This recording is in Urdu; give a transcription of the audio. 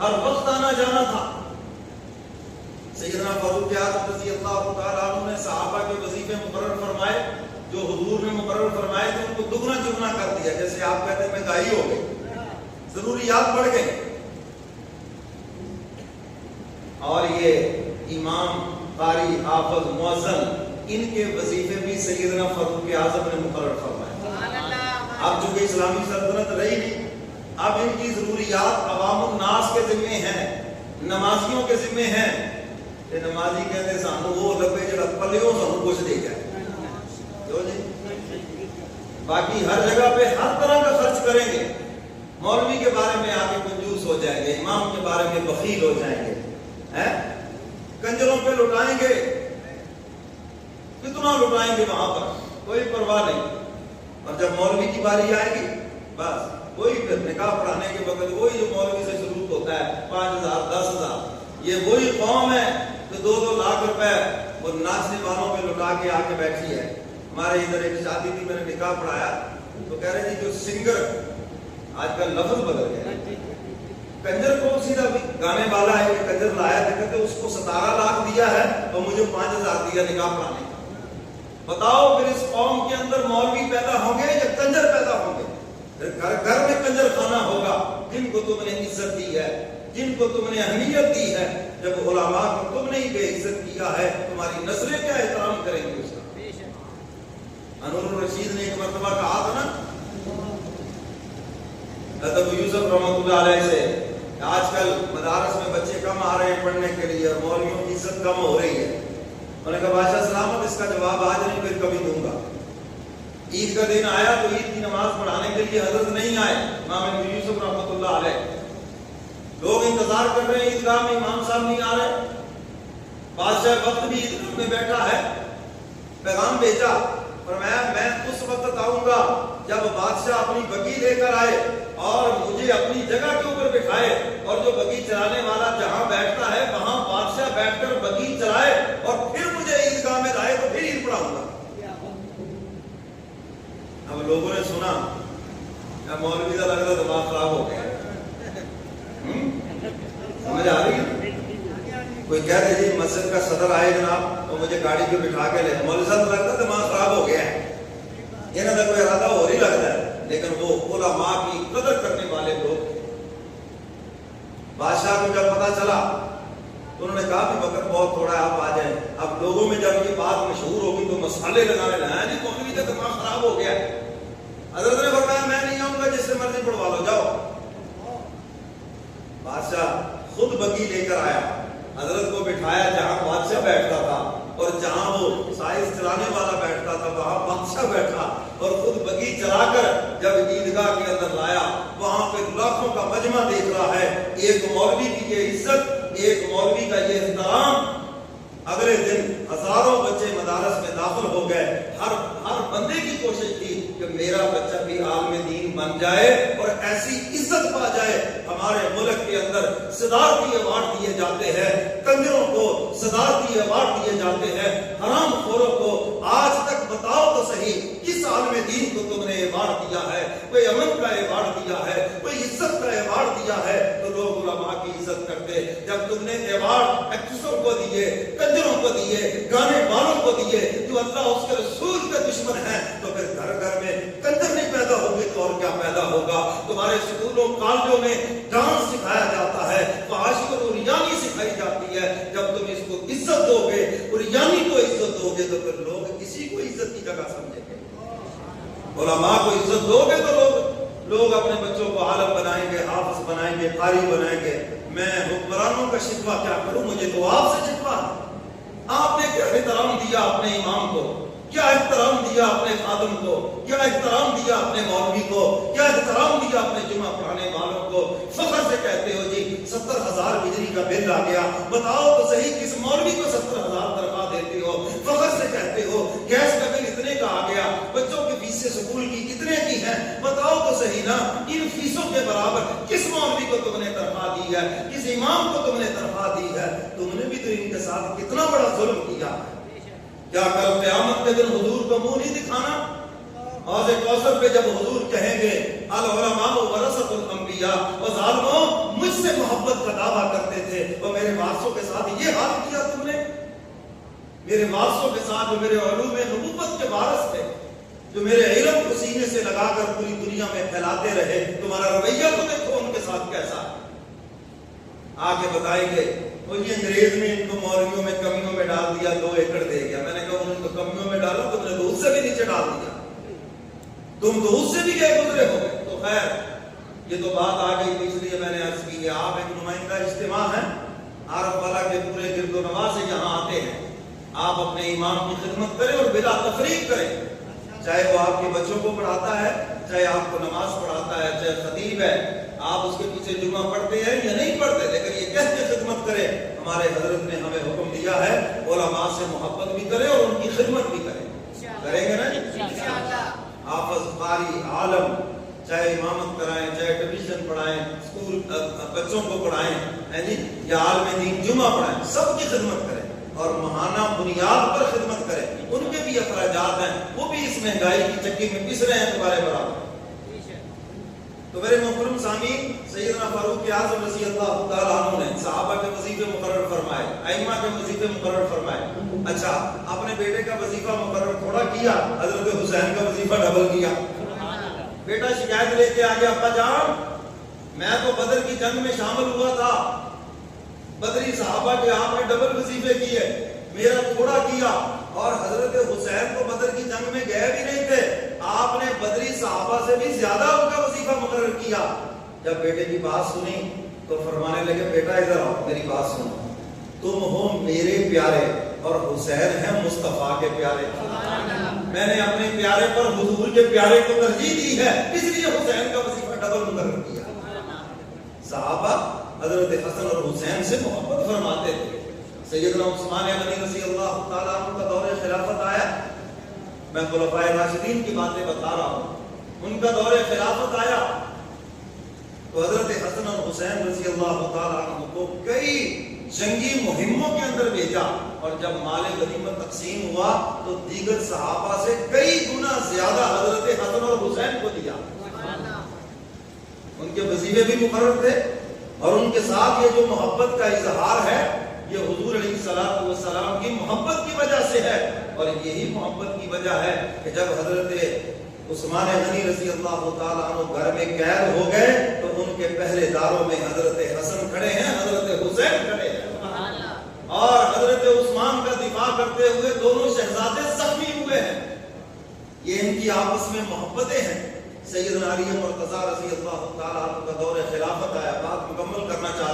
ہر وقت آنا جانا تھا. سیدنا فاروق اعظم رضی اللہ تعالیٰ عنہ نے صحابہ کے وظیفے مقرر فرمائے، جو حضور نے مقرر فرمائے تھے ان کو دگنا چگنا کر دیا. جیسے آپ کہتے ہیں مہنگائی ہو گئی، ضروریات بڑھ گئی. اور یہ امام، قاری، حافظ، مؤذن، ان کے وظیفے بھی سیدنا فاروق اعظم نے مقرر فرمائے. اب چونکہ اسلامی سلطنت رہی نہیں، اب ان کی ضروریات عوام الناس کے ذمے ہیں، نمازیوں کے ذمے ہیں. کہ نمازی کہتے سانو وہ لگے جڑا پلیوں سانو کچھ دے جائے. باقی ہر جگہ پہ ہر طرح کا خرچ کریں گے. مولوی کے بارے میں آگے کنجوس ہو جائیں گے، امام کے بارے میں بخیل ہو جائیں گے، کنجروں پہ لٹائیں گے. کتنا لٹائیں گے وہاں پر کوئی پرواہ نہیں. اور جب مولوی کی باری آئے گی بس وہی پھر نکاح پڑھانے کے وقت وہی جو مولوی سے سلوک ہوتا ہے، 5,000 10,000. یہ وہی قوم ہے جو 2-2 لاکھ روپے وہ ناچنے والوں پہ لٹا کے آ کے بیٹھی ہے. ہمارے ادھر ایک شادی تھی، میں نے نکاح پڑھایا تو کہہ رہے تھے جو سنگر، آج کل لفظ بدل گیا، کنجر کو سیدھا گانے والا ہے کہ کنجر لایا تھا، کہتے اس کو 17 لاکھ دیا ہے اور مجھے 5,000 دیا نکاح پڑھانے کا. بتاؤ پھر اس قوم کے اندر مولوی پیدا ہوں گے یا کنجر پیدا ہوں گے؟ گھر گھر میں کنجر خانہ ہوگا. جن کو تم نے عزت دی ہے، جن کو تم نے اہمیت دی ہے، جب علماء کو تم نے ہی بے عزت کیا ہے، تمہاری نسلیں کیا احترام کریں گے اس کا؟ انور الرشید نے ایک مرتبہ کہا تھا نا حضرت یوسف رحمۃ اللہ علیہ سے، آج کل مدارس میں بچے کم آ رہے ہیں پڑھنے کے لیے اور مولویوں کی عزت کم ہو رہی ہے. انہوں نے کہا بادشاہ سلامت، اس کا جواب آج نہیں پھر کبھی دوں گا. عید کا دن آیا تو عید کی نماز پڑھانے کے لیے حضرت نہیں آئے، امام یوسف رحمۃ اللہ علیہ. لوگ انتظار کر رہے ہیں عیدگاہ میں، امام صاحب نہیں آ رہے. بادشاہ وقت بھی عیدگاہ میں بیٹھا ہے، پیغام بھیجا، فرمایا میں اس وقت آؤں گا جب بادشاہ اپنی بگھی لے کر آئے اور مجھے اپنی جگہ کے اوپر بٹھائے، اور جو بگھی چلانے والا جہاں بیٹھتا ہے وہاں بادشاہ بیٹھ کر بگھی چلائے اور پھر مجھے عیدگاہ میں لائے تو پھر عید پڑھاؤں گا. اب لوگوں نے سنا مولوی کا لگتا دماغ خراب ہو گیا. سمجھ آ رہی ہے؟ کوئی کہتے جی مسجد کا صدر آئے جناب تو مجھے گاڑی پہ بٹھا کے لے، مولوی صاحب لگتا دماغ خراب ہو گیا ہے. انہوں نے کوئی ارادہ ہو رہی لگتا ہے، لیکن وہ علماء کی قدر کرنے والے لوگ. بادشاہ کو جب پتا چلا تو انہوں نے کہا کہ وقت بہت تھوڑا ہے، آپ آ جائیں. اب لوگوں میں جب یہ بات مشہور ہوگی تو مسالے لگانے لگا جی مولوی کا دماغ خراب ہو گیا. حضرت نے فرمایا میں نہیں آؤں گا، جس سے مرضی پڑھوا لو، جاؤ. بادشاہ خود بگھی لے کر آیا، حضرت کو بٹھایا جہاں بادشاہ بیٹھتا تھا، اور جہاں وہ سائز چلانے والا بیٹھتا تھا وہاں بادشاہ بیٹھا، اور خود بگھی چلا کر جب عیدگاہ کے اندر لایا، وہاں پہ لاکھوں کا مجمع دیکھ رہا ہے. ایک مولوی کی یہ عزت، ایک مولوی کا یہ احترام. اگلے دن ہزاروں بچے مدارس میں داخل ہو گئے. ہر بندے کی کوشش تھی کہ میرا بچہ بھی عالم دین بن جائے اور ایسی عزت پا جائے. ہمارے ملک کے اندر صدارتی ایوارڈ دیے جاتے ہیں، کنجروں کو صدارتی ایوارڈ دیے جاتے ہیں، حرام خوروں کو. آج تک بتاؤ تو صحیح کس عالم دین کو تم نے ایوارڈ دیا ہے؟ کوئی امن کا ایوارڈ دیا ہے، کوئی عزت کا ایوارڈ دیا ہے تو لوگ علماء کی عزت کرتے. جب تم نے ایوارڈ ایکٹریسوں کو دیے، کنجروں کو دیے، گانے والوں کو دیے جو اللہ اس کے رسول کے دشمن ہیں، تو پھر گھر گھر میں کنجر نہیں پیدا ہوگی تو اور کیا پیدا ہوگا؟ تمہارے اسکولوں کالجوں میں ڈانس سکھایا جاتا ہے، فحاشی اور ریانی سکھائی جاتی ہے. جب تم اس کو عزت دو گے، ریانی کو عزت دو گے، تو پھر لوگ کسی کو عزت کی جگہ سمجھیں گے. علماء کو عزت دو گے تو لوگ اپنے بچوں کو عالم بنائیں گے، حافظ بنائیں گے، قاری بنائیں گے. میں حکمرانوں کا شکوہ کیا کروں، مجھے تو آپ سے شکوہ. آپ نے کیا احترام دیا اپنے امام کو، کیا احترام دیا اپنے خادم کو، کیا احترام دیا اپنے مولوی کو، کیا احترام دیا اپنے جمعہ پڑھانے والوں کو. فخر سے کہتے ہو جی 70,000 بجلی کا بل آ گیا. بتاؤ تو صحیح کس مولوی کو 70,000 تنخواہ دیتے ہو؟ فخر سے کہتے ہو گیس کا بل اتنے کا آ گیا، بچوں کی فیسیں سکول کی اتنے کی ہیں. بتاؤ تو صحیح نا ان فیسوں کے برابر کس مولوی کو تم نے تنخواہ دی ہے، کس امام کو تم نے تنخواہ دی ہے؟ تم نے بھی تو ان کے ساتھ کتنا بڑا ظلم کیا. کیا کل قیامت کے دن حضور کو منہ نہیں دکھانا؟ حوض کوثر پہ جب حضور کہیں گے العلماء ورثۃ الانبیاء، اور ظالموں مجھ سے محبت کا دعویٰ کرتے تھے، اور میرے وارثوں کے ساتھ یہ حال کیا تم نے؟ میرے وارثوں کے ساتھ جو میرے علوم نبوت کے وارث تھے، جو میرے علم کو سینے سے لگا کر پوری دنیا میں پھیلاتے رہے، تمہارا رویہ تو دیکھو ان کے ساتھ کیسا ہے۔ آگے بتائیں گے وہ یہ انگریز نے ان کو مولویوں میں کمیوں میں ڈال دیا، 2 ایکڑ دے گیا۔ میں نے کہا انہوں نے تو کمیوں میں ڈالا، تم نے تو اس سے بھی نیچے ڈال دیا، تم تو اس سے بھی گئے گزرے ہو گئے۔ تو خیر یہ تو بات آ گئی، اس لیے میں نے عرض کی ہے آپ ایک نمائندہ اجتماع ہیں، عرب والا کے پورے گرد و نواح سے یہاں آتے ہیں، آپ اپنے امام کی خدمت کریں اور بلا تفریق کریں، چاہے وہ آپ کے بچوں کو پڑھاتا ہے، چاہے آپ کو نماز پڑھاتا ہے، چاہے خطیب ہے، آپ اس کے پیچھے جمعہ پڑھتے ہیں یا نہیں پڑھتے، لیکن یہ کہہ کے خدمت کریں۔ ہمارے حضرت نے ہمیں حکم دیا ہے علماء سے محبت بھی کریں اور ان کی خدمت بھی کریں، کریں گے نا؟ حافظ قاری عالم چاہے امامت کرائیں، چاہے ٹیوشن پڑھائیں، اسکول بچوں کو پڑھائیں جی، یا عالم دین جمعہ پڑھائیں، سب کی خدمت کریں اور ماہانہ بنیاد پر خدمت کریں۔ ان کے بھی اخراجات ہیں، وہ بھی اس مہنگائی کی چکی میں پس رہے ہیں تمہارے برابر۔ تو میرے محترم سامعین، سیدنا فاروق اعظم رضی اللہ تعالیٰ عنہ نے صحابہ کے وظیفے مقرر فرمائے، ائمہ کے وظیفے مقرر فرمائے۔ اچھا، اپنے بیٹے کا وظیفہ مقرر تھوڑا کیا، حضرت حسین کا وظیفہ ڈبل کیا۔ بیٹا شکایت لے کے آ گیا، ابا جان میں تو بدر کی جنگ میں شامل ہوا تھا، بدری صحابہ کے آپ نے ڈبل وظیفے کیے، میرا تھوڑا کیا، اور حضرت حسین کو بدر کی جنگ میں گئے بھی نہیں تھے، آپ نے بدری صحابہ سے بھی زیادہ ان کا وظیفہ مقرر کیا۔ جب بیٹے کی بات سنی تو فرمانے لگے بیٹا ادھر آؤ، میری بات سنو، تم ہو میرے پیارے اور حسین ہیں مصطفیٰ کے پیارے، میں نے اپنے پیارے پر حضور کے پیارے کو ترجیح دی ہے، اس لیے حسین کا وظیفہ ڈبل مقرر کیا۔ صحابہ حضرت حسن اور حسین سے محبت فرماتے تھے۔ سیدنا عثمان غنی رضی اللہ تعالیٰ عنہ کا دور خلافت آیا، میں خلفائے راشدین کی باتیں بتا رہا ہوں، ان کا دور خلافت آیا تو حضرت حسن اور حسین رضی اللہ تعالیٰ عنہ کو کئی جنگی مہموں کے اندر بھیجا، اور جب مال غنیمت تقسیم ہوا تو دیگر صحابہ سے کئی گنا زیادہ حضرت حسن اور حسین کو دیا۔ ان کے وظیفے بھی مقرر تھے، اور ان کے ساتھ یہ جو محبت کا اظہار ہے یہ حضور علیہ الصلوۃ والسلام کی محبت کی وجہ سے ہے، اور یہی محبت کی وجہ ہے کہ جب حضرت عثمان غنی رضی اللہ تعالیٰ عنہ گھر میں قید ہو گئے تو ان کے پہرے داروں میں حضرت حسن کھڑے ہیں، حضرت حسین کھڑے ہیں، اور حضرت عثمان کا دفاع کرتے ہوئے دونوں شہزادے زخمی ہوئے ہیں۔ یہ ان کی آپس میں محبتیں ہیں۔ سیدنا علی مرتضیٰ رضی اللہ تعالیٰ عنہ کا دور خلافت آیا، بات مکمل کرنا چاہتا